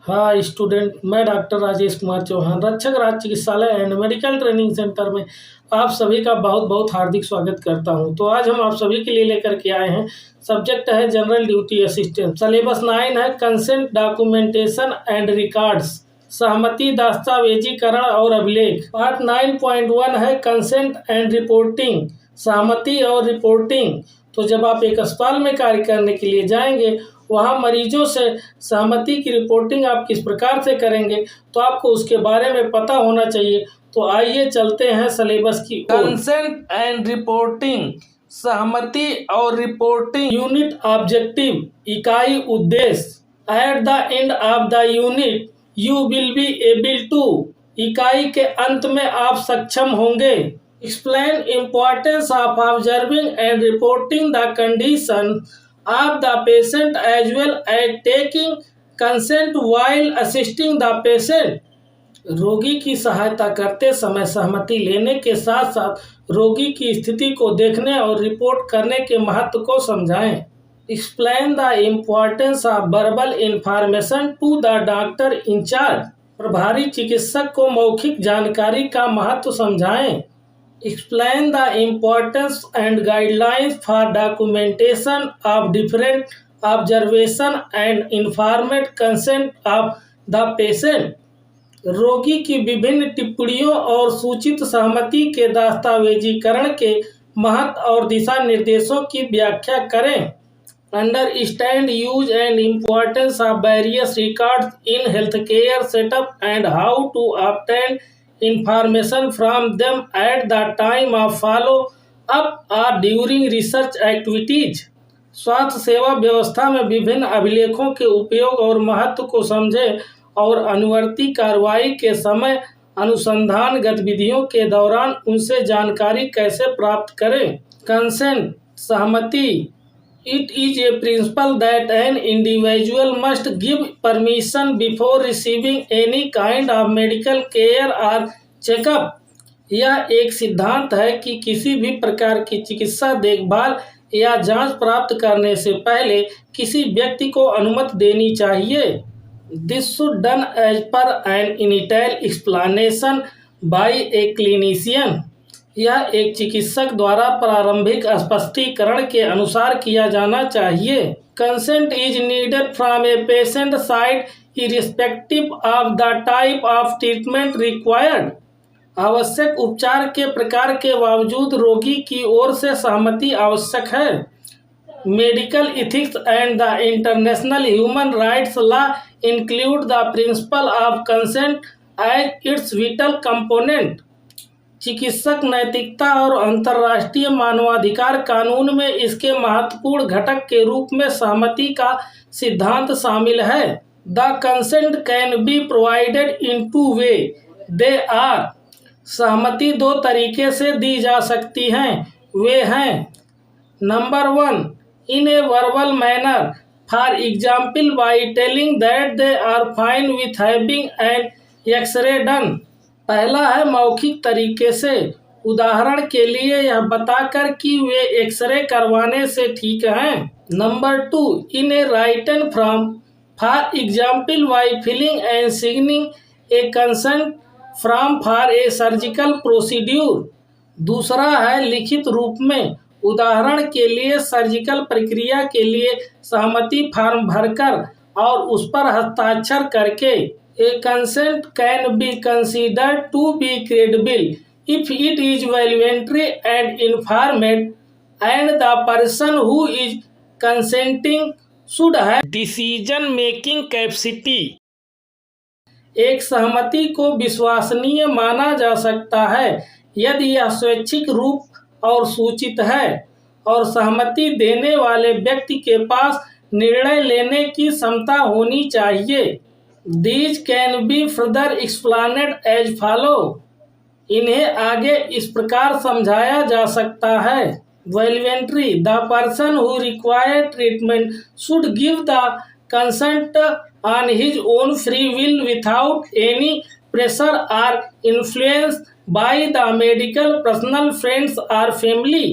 हाँ स्टूडेंट, मैं डॉक्टर राजेश कुमार चौहान, रक्षक राज चिकित्सालय एंड मेडिकल ट्रेनिंग सेंटर में आप सभी का बहुत बहुत हार्दिक स्वागत करता हूं। तो आज हम आप सभी के लिए लेकर के आए हैं, सब्जेक्ट है जनरल ड्यूटी असिस्टेंट। सिलेबस 9 है कंसेंट डॉक्यूमेंटेशन एंड रिकॉर्ड्स, सहमति दस्तावेजीकरण और अभिलेख। पार्ट 9.1 है कंसेंट एंड रिपोर्टिंग, सहमति और रिपोर्टिंग। तो जब आप एक अस्पताल में कार्य करने के लिए जाएंगे, वहाँ मरीजों से सहमति की रिपोर्टिंग आप किस प्रकार से करेंगे, तो आपको उसके बारे में पता होना चाहिए। तो आइए चलते हैं सिलेबस की ओर। कंसेंट एंड रिपोर्टिंग, सहमति और रिपोर्टिंग। यूनिट ऑब्जेक्टिव, इकाई उद्देश्य। At the end of the unit you will be able to, इकाई के अंत में आप सक्षम होंगे। Explain importance of observing and reporting the condition of the patient as well as taking consent while assisting the patient। रोगी की सहायता करते समय सहमति लेने के साथ साथ रोगी की स्थिति को देखने और रिपोर्ट करने के महत्व को समझाएं। Explain the importance of verbal information to the doctor in charge। प्रभारी चिकित्सक को मौखिक जानकारी का महत्व समझाएं। Explain the importance and guidelines for documentation of different observation and informed consent of the patient। रोगी की विभिन्न टिप्पणियों और सूचित सहमति के दस्तावेजीकरण के महत्व और दिशा निर्देशों की व्याख्या करें। Understand use and importance of various records in healthcare setup and how to obtain information from them at the time of follow up or during research activities। स्वास्थ्य सेवा व्यवस्था में विभिन्न अभिलेखों के उपयोग और महत्व को समझें और अनुवर्ती कार्रवाई के समय अनुसंधान गतिविधियों के दौरान उनसे जानकारी कैसे प्राप्त करें। कंसेंट, सहमति। It is a principle that an individual must give permission before receiving any kind of medical care or checkup। यह एक सिद्धांत है कि किसी भी प्रकार की चिकित्सा देखभाल या जांच प्राप्त करने से पहले किसी व्यक्ति को अनुमति देनी चाहिए। This should done as per an initial explanation by a clinician। यह एक चिकित्सक द्वारा प्रारंभिक स्पष्टीकरण के अनुसार किया जाना चाहिए। Consent is needed from a patient side irrespective of the type of treatment required. आवश्यक उपचार के प्रकार के बावजूद रोगी की ओर से सहमति आवश्यक है। Medical ethics and the international human rights law include the principle of consent as its vital component. चिकित्सक नैतिकता और अंतर्राष्ट्रीय मानवाधिकार कानून में इसके महत्वपूर्ण घटक के रूप में सहमति का सिद्धांत शामिल है। The consent can be provided in two way they are. सहमति दो तरीके से दी जा सकती हैं। वे हैं: number 1, in a verbal manner, for example by telling that they are fine with having an x ray done. पहला है मौखिक तरीके से, उदाहरण के लिए यह बताकर कि वे एक्सरे करवाने से ठीक हैं। Number 2, in a written form, for example by filling and signing a consent form for a surgical procedure. दूसरा है लिखित रूप में, उदाहरण के लिए सर्जिकल प्रक्रिया के लिए सहमति फॉर्म भरकर और उस पर हस्ताक्षर करके। A consent can be considered to be credible if it is voluntary and informed, and the person who is consenting should have decision making capacity। एक सहमति को विश्वसनीय माना जा सकता है यदि यह स्वैच्छिक रूप और सूचित है और सहमति देने वाले व्यक्ति के पास निर्णय लेने की क्षमता होनी चाहिए। These can be further explained as follow। इन्हें आगे इस प्रकार समझाया जा सकता है। Voluntary, the person who require treatment should give the consent on his own free will without any pressure or influence by the medical personnel, friends or family।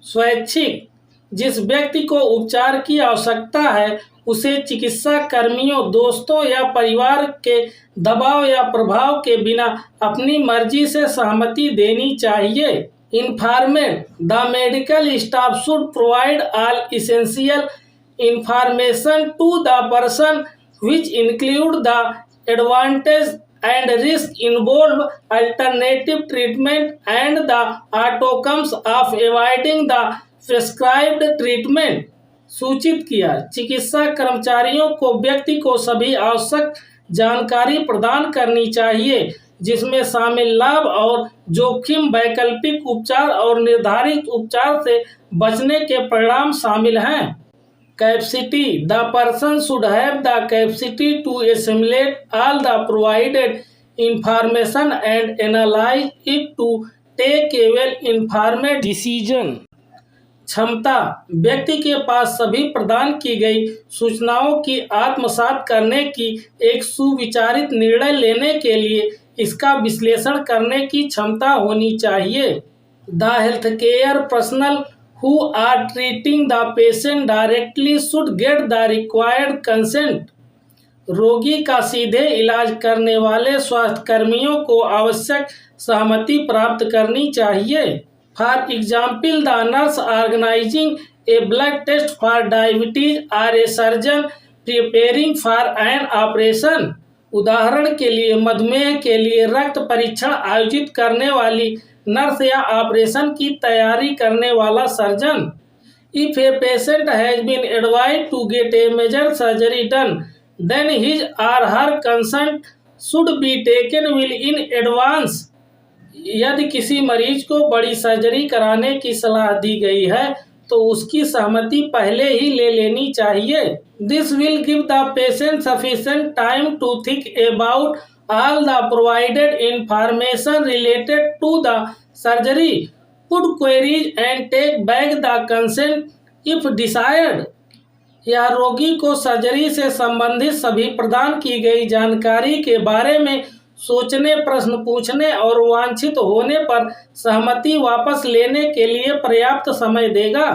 स्वैच्छिक, जिस व्यक्ति को उपचार की आवश्यकता है उसे चिकित्सा कर्मियों, दोस्तों या परिवार के दबाव या प्रभाव के बिना अपनी मर्जी से सहमति देनी चाहिए। Informed the medical staff should provide all essential information to the person which include the advantage and risk involved, alternative treatment and the outcomes of avoiding the prescribed treatment। सूचित किया, चिकित्सा कर्मचारियों को व्यक्ति को सभी आवश्यक जानकारी प्रदान करनी चाहिए जिसमें शामिल लाभ और जोखिम, वैकल्पिक उपचार और निर्धारित उपचार से बचने के परिणाम शामिल हैं। Capacity the person should have the capacity to assimilate all the provided information and analyze it to take a well-informed decision। क्षमता व्यक्ति के पास सभी प्रदान की गई सूचनाओं की आत्मसात करने की एक सुविचारित निर्णय लेने के लिए इसका विश्लेषण करने की क्षमता होनी चाहिए। The healthcare personnel who are treating the patient directly should get the required consent। रोगी का सीधे इलाज करने वाले स्वास्थ्य कर्मियों को आवश्यक सहमति प्राप्त करनी चाहिए। For example the nurse organising a blood test for diabetes और a surgeon preparing for an operation. उदाहरण के लिए मधुमेह के लिए रक्त परीक्षण आयोजित करने वाली नर्स या ऑपरेशन की तैयारी करने वाला सर्जन। If a patient has been advised to get a major surgery done then his और her consent should be taken well in advance. यदि किसी मरीज को बड़ी सर्जरी कराने की सलाह दी गई है तो उसकी सहमति पहले ही ले लेनी चाहिए। This will give the patient sufficient time to think about all the provided information related to the surgery, put queries and take back the consent if desired। यह रोगी को सर्जरी से संबंधित सभी प्रदान की गई जानकारी के बारे में सोचने, प्रश्न पूछने और वांछित होने पर सहमति वापस लेने के लिए पर्याप्त समय देगा।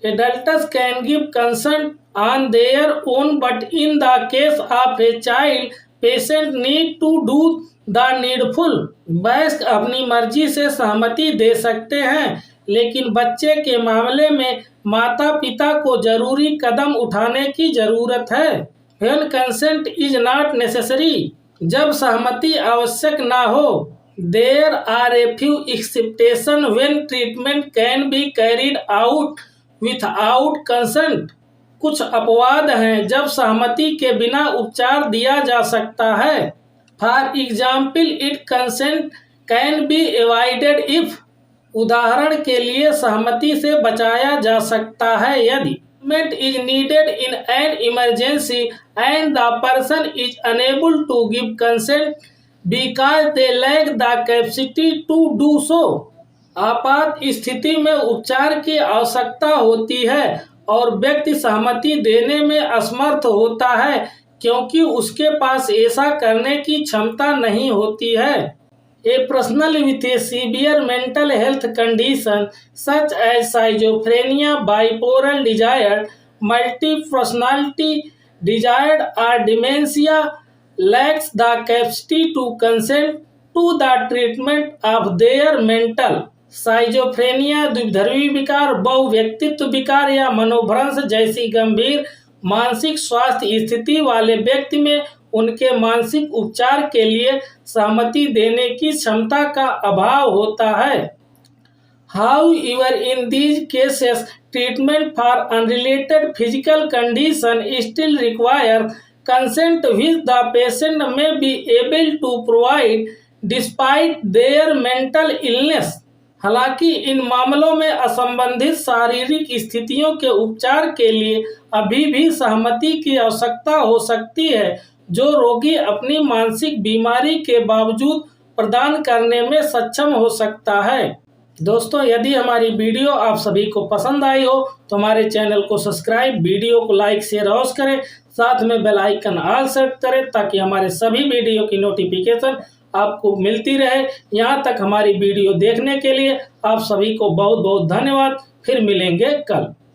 Adults can give consent on their own, but in the case of a child patient need to do the needful. वयस्क अपनी मर्जी से सहमति दे सकते हैं लेकिन बच्चे के मामले में माता पिता को जरूरी कदम उठाने की जरूरत है। When consent is not necessary, जब सहमति आवश्यक ना हो। There are a few exceptions when treatment can be carried out without consent. कुछ अपवाद हैं जब सहमति के बिना उपचार दिया जा सकता है। For example it consent can B avoided if, उदाहरण के लिए सहमति से बचाया जा सकता है यदि treatment is needed in an emergency and the person is unable to give consent because they lack the capacity to do so. आपात स्थिति में उपचार की आवश्यकता होती है और व्यक्ति सहमति देने में असमर्थ होता है क्योंकि उसके पास ऐसा करने की क्षमता नहीं होती है। A personal with a severe mental health condition such as schizophrenia, bipolar disorder, multi personality disorder और dementia lacks the capacity to consent to the treatment of their mental। साइजोफ्रेनिया, द्विध्रुवी विकार, बहुव्यक्तित्व विकार या मनोभ्रंश जैसी गंभीर मानसिक स्वास्थ्य स्थिति वाले व्यक्ति में उनके मानसिक उपचार के लिए सहमति देने की क्षमता का अभाव होता है। However, in these cases, treatment for unrelated physical condition still require consent which the patient may be able to provide despite their mental illness। हालांकि इन मामलों में असंबंधित शारीरिक स्थितियों के उपचार के लिए अभी भी सहमति की आवश्यकता हो सकती है जो रोगी अपनी मानसिक बीमारी के बावजूद प्रदान करने में सक्षम हो सकता है। दोस्तों, यदि हमारी वीडियो आप सभी को पसंद आई हो तो हमारे चैनल को सब्सक्राइब, वीडियो को लाइक शेयर अवश्य करें, साथ में बेल आइकन ऑल सेट करें ताकि हमारे सभी वीडियो की नोटिफिकेशन आपको मिलती रहे। यहाँ तक हमारी वीडियो देखने के लिए आप सभी को बहुत बहुत धन्यवाद। फिर मिलेंगे कल।